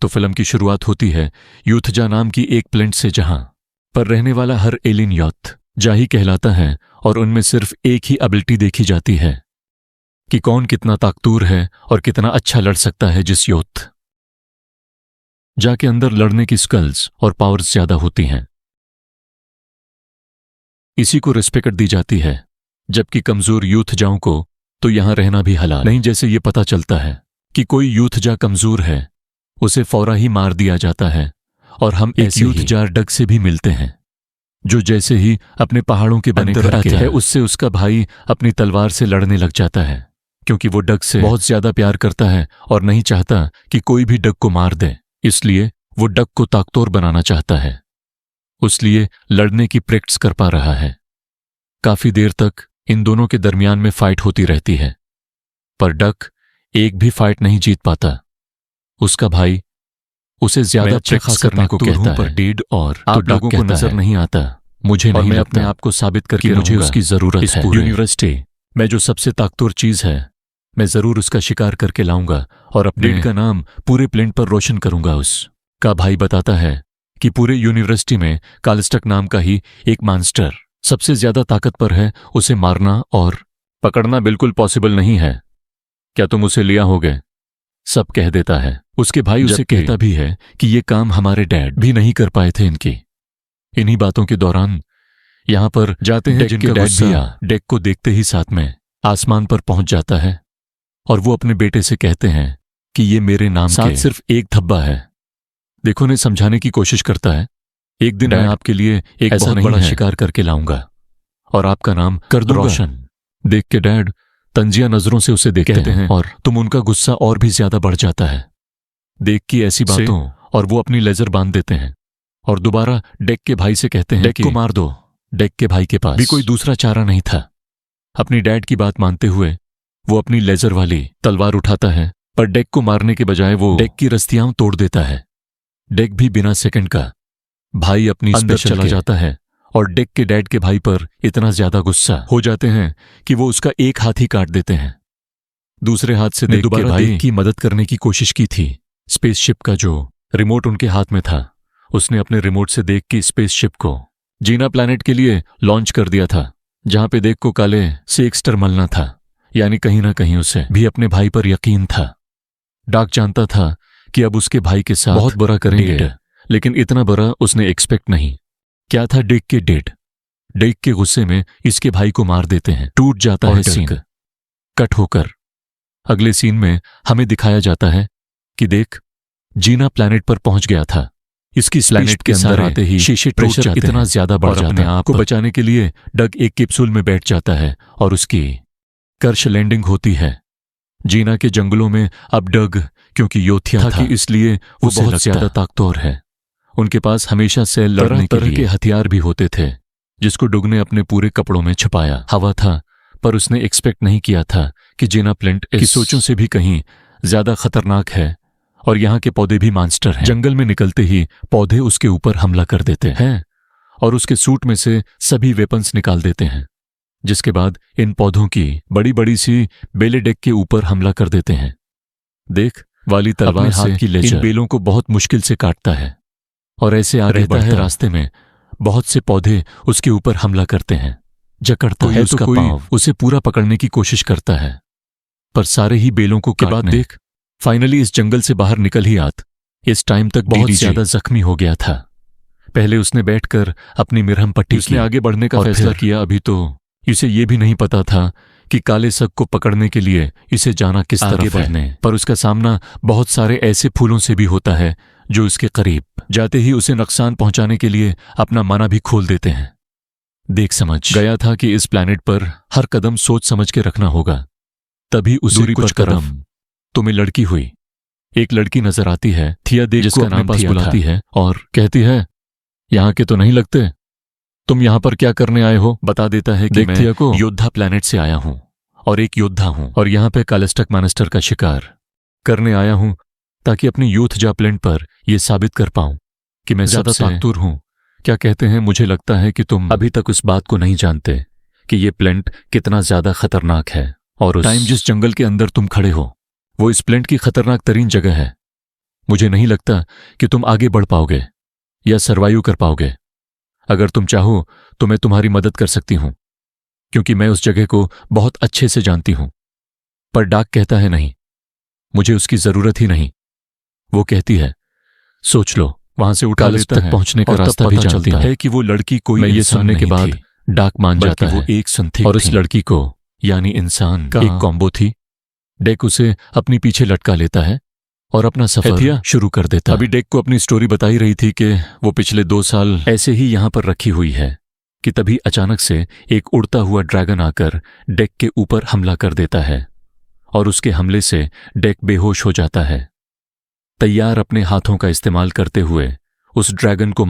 तो फिल्म की शुरुआत होती है यूथजा नाम की एक प्लेनेट से, जहां पर रहने वाला हर एलियन यूथ जा ही कहलाता है और उनमें सिर्फ एक ही एबिलिटी देखी जाती है कि कौन कितना ताकतवर है और कितना अच्छा लड़ सकता है। जिस यूथ जा के अंदर लड़ने की स्किल्स और पावर्स ज्यादा होती हैं, इसी को रिस्पेक्ट दी जाती है, जबकि कमजोर यूथ जाओं को तो यहां रहना भी हलाल नहीं। जैसे ये पता चलता है कि कोई यूथ जा कमजोर है, उसे फौरा ही मार दिया जाता है। और हम एक यूथ जार डग से भी मिलते हैं, जो जैसे ही अपने पहाड़ों के बने घर आता है, उससे उसका भाई अपनी तलवार से लड़ने लग जाता है, क्योंकि वो डग से बहुत ज्यादा प्यार करता है और नहीं चाहता कि कोई भी डग को मार दे। इसलिए वो डग को ताकतवर बनाना चाहता है, उसलिए लड़ने की प्रैक्टिस कर पा रहा है। काफी देर तक इन दोनों के दरमियान में फाइट होती रहती है, पर डक एक भी फाइट नहीं जीत पाता। उसका भाई उसे ज्यादा प्रैक्टिस करने को कहता है, पर डेड और आप लोगों को नजर नहीं आता। मुझे नहीं लगता, अपने आप को साबित करके मुझे उसकी जरूरत है। यूनिवर्सिटी में जो सबसे ताकतवर चीज है, मैं जरूर उसका शिकार करके लाऊंगा और अपने डेड का नाम पूरे प्लेनेट पर रोशन करूंगा। उसका भाई बताता है कि पूरे यूनिवर्सिटी में कालिस्टक नाम का ही एक मॉन्स्टर सबसे ज्यादा ताकतवर है, उसे मारना और पकड़ना बिल्कुल पॉसिबल नहीं है। क्या तुम उसे लिया होगे? सब कह देता है। उसके भाई उसे कहता भी है कि ये काम हमारे डैड भी नहीं कर पाए थे इनकी। इन्हीं बातों के दौरान यहां पर जाते हैं जिनका डैड भी डेक को देखते ही साथ में आसमान पर पहुंच जाता है और वो अपने बेटे से कहते हैं कि ये मेरे नाम साथ सिर्फ एक धब्बा है। देखो ने समझाने की कोशिश करता है, एक दिन मैं आपके लिए एक बहुत बड़ा शिकार करके लाऊंगा और आपका नाम कर दूंगा रोशन। देख के डैड तंजिया नजरों से उसे देखते हैं और तुम उनका गुस्सा और भी ज्यादा बढ़ जाता है देख की ऐसी बातों, और वो अपनी लेजर बांध देते हैं और दोबारा डेक के भाई से कहते हैं डेक को मार दो। डेक के भाई के पास भी कोई दूसरा चारा नहीं था। अपनी डैड की बात मानते हुए वो अपनी लेजर वाली तलवार उठाता है, पर डेक को मारने के बजाय वो डेक की रस्तियां तोड़ देता है। डेक भी बिना सेकंड का भाई अपनी अंदर चला जाता है और डेक के डैड के भाई पर इतना ज्यादा गुस्सा हो जाते हैं कि वो उसका एक हाथ ही काट देते हैं। दूसरे हाथ से डेक के भाई की मदद करने की कोशिश की थी। स्पेसशिप का जो रिमोट उनके हाथ में था, उसने अपने रिमोट से डेक की स्पेसशिप को जीना प्लैनेट के लिए लॉन्च कर दिया था, जहां पे डेक को काले से एक्स्टर मलना था। यानी कहीं ना कहीं उसे भी अपने भाई पर यकीन था। डाक जानता था कि अब उसके भाई के साथ बहुत बुरा करेंगे, लेकिन इतना बुरा उसने एक्सपेक्ट नहीं। क्या था डेक के डेड। डेक के गुस्से में इसके भाई को मार देते हैं। टूट जाता है सीन। कट होकर अगले सीन में हमें दिखाया जाता है कि डेक जीना प्लैनेट पर पहुंच गया था। इसकी प्लैनेट के अंदर आते ही शीशे प्रेशर इतना ज्यादा बढ़ जाता है, अपने आप को बचाने के लिए डग एक कैप्सूल में बैठ जाता है और उसकी क्रश लैंडिंग होती है। जीना के जंगलों में अब डग क्योंकि योद्धा था, इसलिए वो बहुत ज्यादा ताकतवर है। उनके पास हमेशा से लड़ने के हथियार भी होते थे, जिसको डग ने अपने पूरे कपड़ों में छुपाया हवा था। पर उसने एक्सपेक्ट नहीं किया था कि जीना प्लेनेट की सोचों से भी कहीं ज्यादा खतरनाक है और यहाँ के पौधे भी मॉन्स्टर हैं। जंगल में निकलते ही पौधे उसके ऊपर हमला कर देते हैं और उसके सूट में से सभी वेपन्स निकाल देते हैं, जिसके बाद इन पौधों की बड़ी बड़ी सी बेले डेक के ऊपर हमला कर देते हैं। देख वाली तलवार हाथ की लेजर इन बेलों को बहुत मुश्किल से काटता है और ऐसे आगे बढ़ता है। रास्ते में बहुत से पौधे उसके ऊपर हमला करते हैं, जकड़ता है उसका पांव, उसे पूरा पकड़ने की कोशिश करता है, पर सारे ही बेलों को के बाद देख फाइनली इस जंगल से बाहर निकल ही आत। इस टाइम तक बहुत ज्यादा जख्मी हो गया था। पहले उसने बैठकर अपनी मिरहम पट्टी उसने आगे बढ़ने का फैसला किया। अभी तो इसे ये भी नहीं पता था कि काले सग को पकड़ने के लिए इसे जाना किस तरफ है, पर उसका सामना बहुत सारे ऐसे फूलों से भी होता है जो उसके करीब जाते ही उसे नुकसान पहुंचाने के लिए अपना माना भी खोल देते हैं। देख समझ गया था कि इस प्लैनेट पर हर कदम सोच समझ के रखना होगा। तभी उसी कुछ कदम तुम्हें लड़की हुई। एक लड़की नजर आती है, थिया देख जिसका नाम पास बुलाती है और कहती है यहाँ के तो नहीं लगते, तुम यहाँ पर क्या करने आए हो? बता देता है कि मैं थिया को योद्धा प्लैनेट से आया हूँ और एक योद्धा हूँ और यहाँ पे कालिस्टक मॉन्स्टर का शिकार करने आया हूँ, ताकि अपनी यूथ जा प्लेनेट पर यह साबित कर पाऊं कि मैं ज्यादा ताकतवर हूं। क्या कहते हैं, मुझे लगता है कि तुम अभी तक उस बात को नहीं जानते कि ये प्लेनेट कितना ज्यादा खतरनाक है और उस टाइम जिस जंगल के अंदर तुम खड़े हो वो इस प्लेनेट की खतरनाक तरीन जगह है। मुझे नहीं लगता कि तुम आगे बढ़ पाओगे या सरवाइव कर पाओगे। अगर तुम चाहो तो मैं तुम्हारी मदद कर सकती हूं, क्योंकि मैं उस जगह को बहुत अच्छे से जानती हूं। पर डाक कहता है नहीं, मुझे उसकी जरूरत ही नहीं। वो कहती है, सोच लो। वहां से उठा लेता है, तक पहुंचने का रास्ता भी जानती है कि वो लड़की कोई। मैं ये सुनने के बाद डाक मान जाता है, वो एक संथिक और उस लड़की को यानी इंसान का एक कॉम्बो थी। डेक उसे अपनी पीछे लटका लेता है और अपना सफर शुरू कर देता। अभी डेक को अपनी स्टोरी बताई रही थी कि वो पिछले 2 साल ऐसे ही यहां पर रखी हुई है कि तभी अचानक से एक उड़ता हुआ ड्रैगन आकर डेक के ऊपर हमला कर देता है और उसके हमले से डेक बेहोश हो जाता है। तैयार अपने हाथों का इस्तेमाल करते हुए उस ड्रैगन को